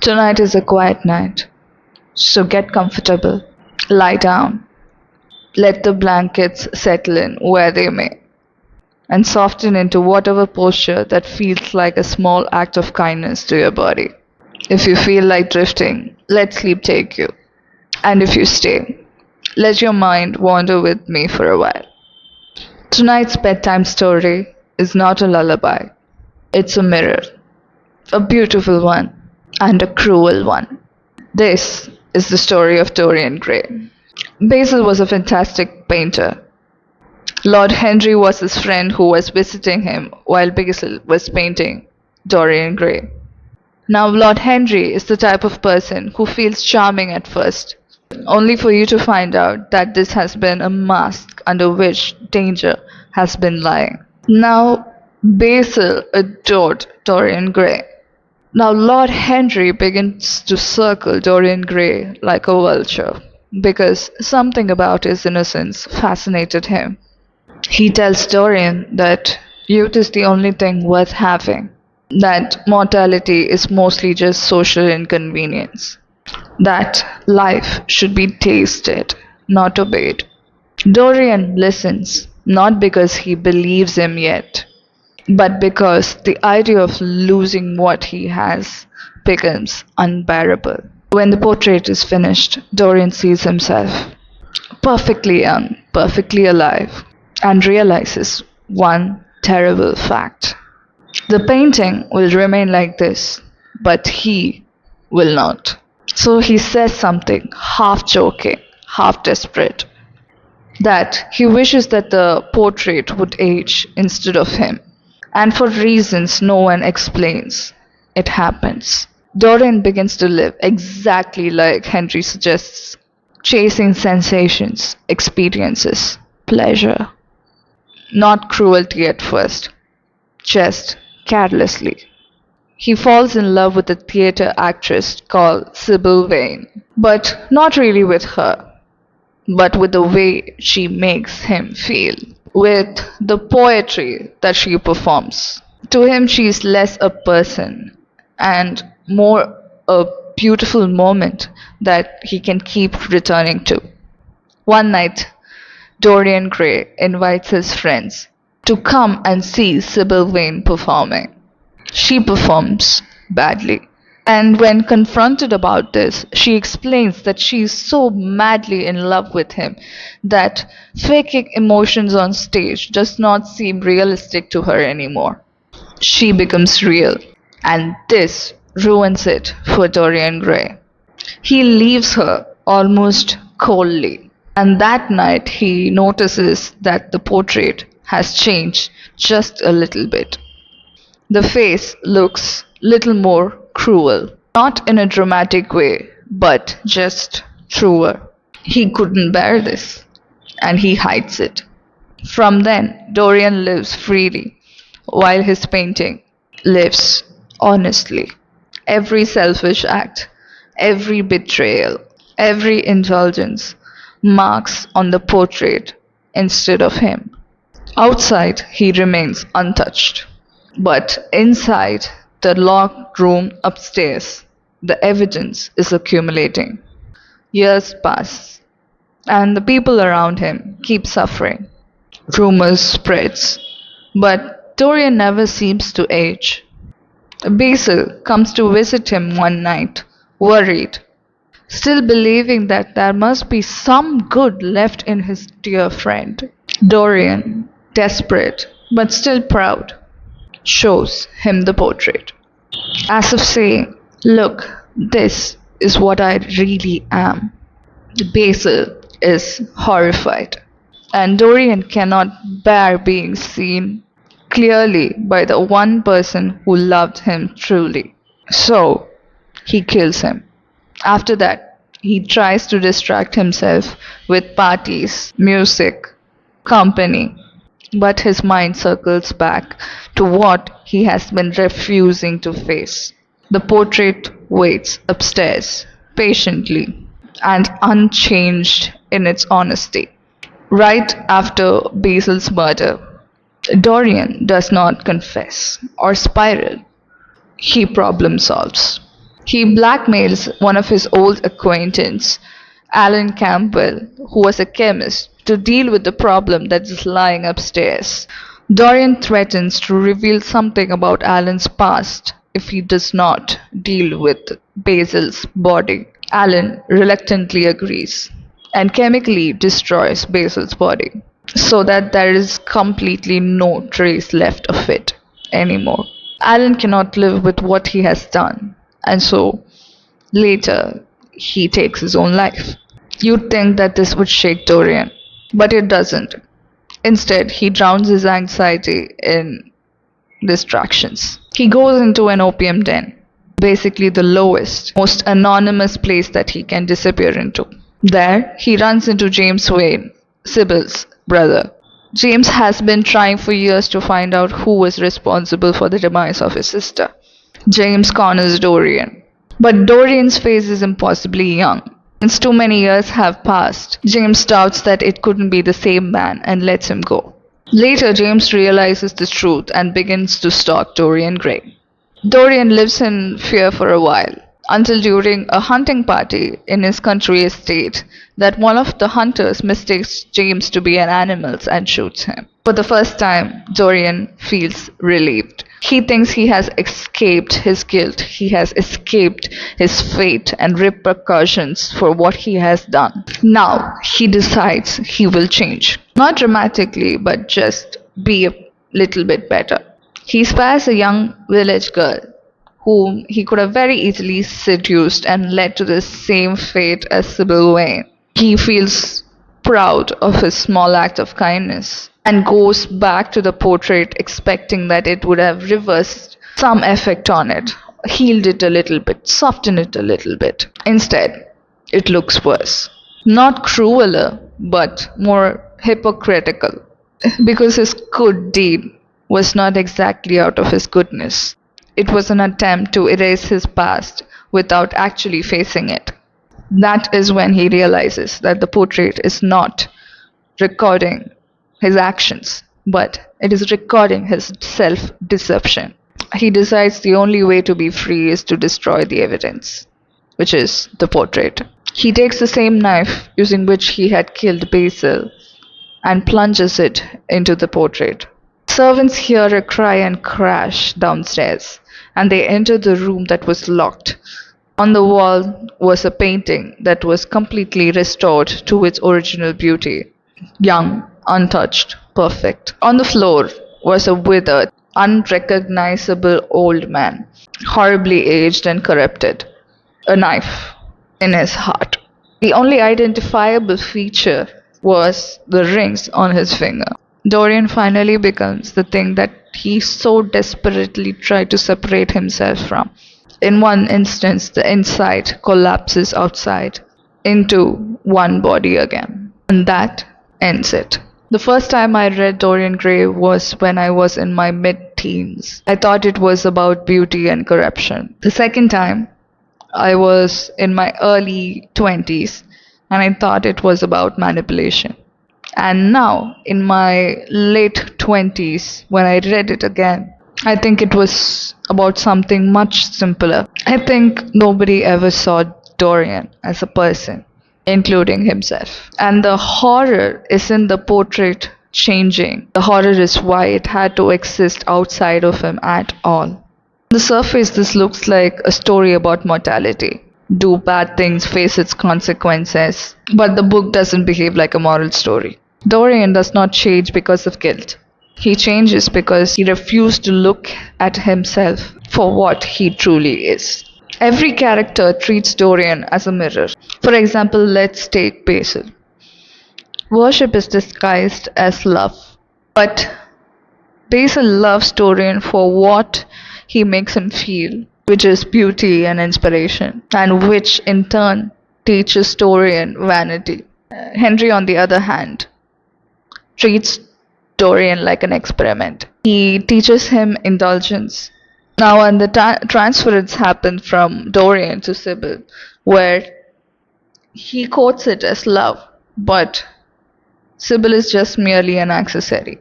Tonight is a quiet night, so get comfortable. Lie down. Let the blankets settle in where they may, and soften into whatever posture that feels like a small act of kindness to your body. If you feel like drifting, let sleep take you. And if you stay, let your mind wander with me for a while. Tonight's bedtime story is not a lullaby, it's a mirror, a beautiful one and a cruel one. This is the story of Dorian Gray. Basil was a fantastic painter. Lord Henry was his friend who was visiting him while Basil was painting Dorian Gray. Now, Lord Henry is the type of person who feels charming at first, only for you to find out that this has been a mask under which danger has been lying. Now, Basil adored Dorian Gray. Now, Lord Henry begins to circle Dorian Gray like a vulture because something about his innocence fascinated him. He tells Dorian that youth is the only thing worth having, that mortality is mostly just social inconvenience, that life should be tasted, not obeyed. Dorian listens, not because he believes him yet, but because the idea of losing what he has becomes unbearable. When the portrait is finished, Dorian sees himself perfectly young, perfectly alive, and realizes one terrible fact. The painting will remain like this, but he will not. So he says something half joking, half desperate, that he wishes that the portrait would age instead of him. And for reasons no one explains, it happens. Dorian begins to live exactly like Henry suggests, chasing sensations, experiences, pleasure. Not cruelty at first, just carelessly. He falls in love with a theatre actress called Sybil Vane, but not really with her, but with the way she makes him feel, with the poetry that she performs. To him, she is less a person and more a beautiful moment that he can keep returning to. One night, Dorian Gray invites his friends to come and see Sybil Vane performing. She performs badly. And when confronted about this, she explains that she is so madly in love with him that faking emotions on stage does not seem realistic to her anymore. She becomes real, and this ruins it for Dorian Gray. He leaves her almost coldly, and that night he notices that the portrait has changed just a little bit. The face looks little more cruel, not in a dramatic way, but just truer. He couldn't bear this, and he hides it. From then, Dorian lives freely, while his painting lives honestly. Every selfish act, every betrayal, every indulgence marks on the portrait instead of him. Outside, he remains untouched. But inside the locked room upstairs, the evidence is accumulating. Years pass, and the people around him keep suffering. Rumors spreads, but Dorian never seems to age. Basil comes to visit him one night, worried, still believing that there must be some good left in his dear friend. Dorian, desperate but still proud, shows him the portrait, as if saying, look, this is what I really am. Basil is horrified, and Dorian cannot bear being seen clearly by the one person who loved him truly. So he kills him. After that, he tries to distract himself with parties, music, company, but his mind circles back to what he has been refusing to face. The portrait waits upstairs, patiently and unchanged in its honesty. Right after Basil's murder, Dorian does not confess or spiral. He problem solves. He blackmails one of his old acquaintances, Alan Campbell, who was a chemist, to deal with the problem that is lying upstairs. Dorian threatens to reveal something about Alan's past if he does not deal with Basil's body. Alan reluctantly agrees and chemically destroys Basil's body so that there is completely no trace left of it anymore. Alan cannot live with what he has done, and so later he takes his own life. You'd think that this would shake Dorian, but it doesn't. Instead, he drowns his anxiety in distractions. He goes into an opium den, basically the lowest, most anonymous place that he can disappear into. There, he runs into James Wayne, Sybil's brother. James has been trying for years to find out who was responsible for the demise of his sister. James corners Dorian. But Dorian's face is impossibly young. Since too many years have passed, James doubts that it couldn't be the same man and lets him go. Later, James realizes the truth and begins to stalk Dorian Gray. Dorian lives in fear for a while, until during a hunting party in his country estate that one of the hunters mistakes James to be an animal and shoots him. For the first time, Dorian feels relieved. He thinks he has escaped his guilt, he has escaped his fate and repercussions for what he has done. Now he decides he will change. Not dramatically, but just be a little bit better. He spares a young village girl whom he could have very easily seduced and led to the same fate as Sybil Wayne. He feels proud of his small act of kindness and goes back to the portrait expecting that it would have reversed some effect on it, healed it a little bit, softened it a little bit. Instead, it looks worse. Not crueler, but more hypocritical, because his good deed was not exactly out of his goodness. It was an attempt to erase his past without actually facing it. That is when he realizes that the portrait is not recording his actions, but it is recording his self-deception. He decides the only way to be free is to destroy the evidence, which is the portrait. He takes the same knife using which he had killed Basil and plunges it into the portrait. Servants hear a cry and crash downstairs, and they enter the room that was locked. On the wall was a painting that was completely restored to its original beauty. Young, untouched, perfect. On the floor was a withered, unrecognizable old man, horribly aged and corrupted, a knife in his heart. The only identifiable feature was the rings on his finger. Dorian finally becomes the thing that he so desperately tried to separate himself from. In one instance, the inside collapses outside into one body again. And that ends it. The first time I read Dorian Gray was when I was in my mid-teens. I thought it was about beauty and corruption. The second time, I was in my early 20s and I thought it was about manipulation. And now, in my late 20s, when I read it again, I think it was about something much simpler. I think nobody ever saw Dorian as a person, including himself. And the horror isn't the portrait changing. The horror is why it had to exist outside of him at all. On the surface, this looks like a story about mortality. Do bad things, face its consequences. But the book doesn't behave like a moral story. Dorian does not change because of guilt. He changes because he refused to look at himself for what he truly is. Every character treats Dorian as a mirror. For example, let's take Basil. Worship is disguised as love. But Basil loves Dorian for what he makes him feel, which is beauty and inspiration, and which in turn teaches Dorian vanity. Henry, on the other hand, treats Dorian like an experiment. He teaches him indulgence. Now, when the transference happened from Dorian to Sybil, where he quotes it as love, but Sybil is just merely an accessory.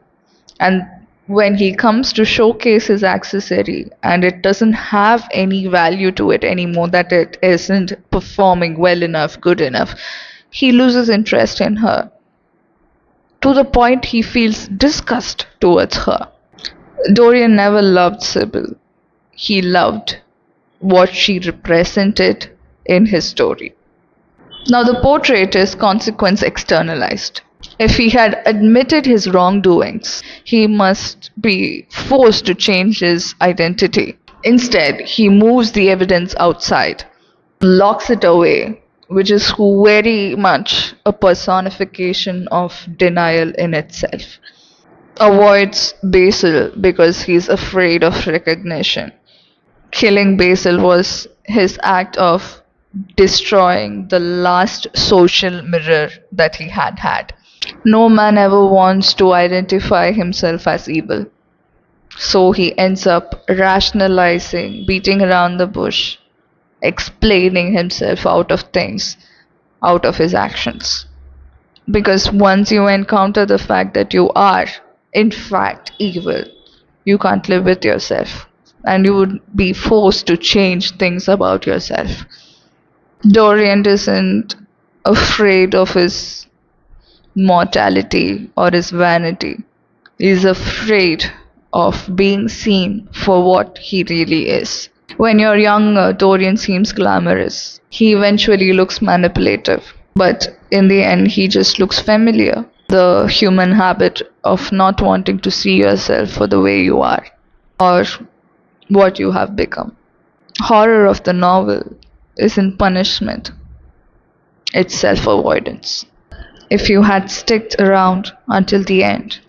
And when he comes to showcase his accessory and it doesn't have any value to it anymore, that it isn't performing well enough, good enough, he loses interest in her to the point he feels disgust towards her. Dorian never loved Sybil. He loved what she represented in his story. Now, the portrait is consequence externalized. If he had admitted his wrongdoings, he must be forced to change his identity. Instead, he moves the evidence outside, locks it away, which is very much a personification of denial in itself. Avoids Basil because he's afraid of recognition. Killing Basil was his act of destroying the last social mirror that he had had. No man ever wants to identify himself as evil. So he ends up rationalizing, beating around the bush, explaining himself out of things, out of his actions. Because once you encounter the fact that you are, in fact, evil, you can't live with yourself. And you would be forced to change things about yourself. Dorian isn't afraid of his mortality or his vanity. He's afraid of being seen for what he really is. When you're younger, Dorian seems glamorous. He eventually looks manipulative, but in the end, he just looks familiar. The human habit of not wanting to see yourself for the way you are or what you have become. Horror of the novel isn't punishment, it's self avoidance. If you had sticked around until the end,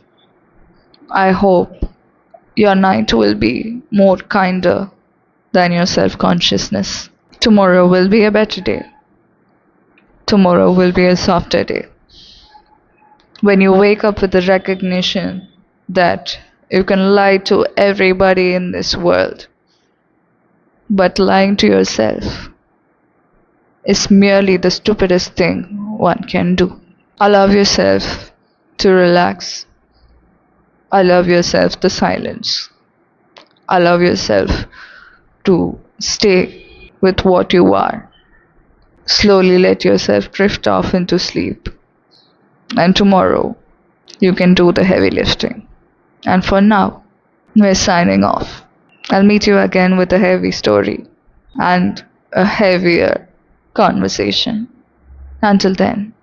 I hope your night will be more kinder than your self consciousness. Tomorrow will be a better day. Tomorrow will be a softer day. When you wake up with the recognition that you can lie to everybody in this world, but lying to yourself is merely the stupidest thing one can do. Allow yourself to relax. Allow yourself the silence. Allow yourself to stay with what you are. Slowly let yourself drift off into sleep. And tomorrow, you can do the heavy lifting. And for now, we're signing off. I'll meet you again with a heavy story and a heavier conversation. Until then,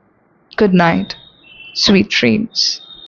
good night, sweet dreams.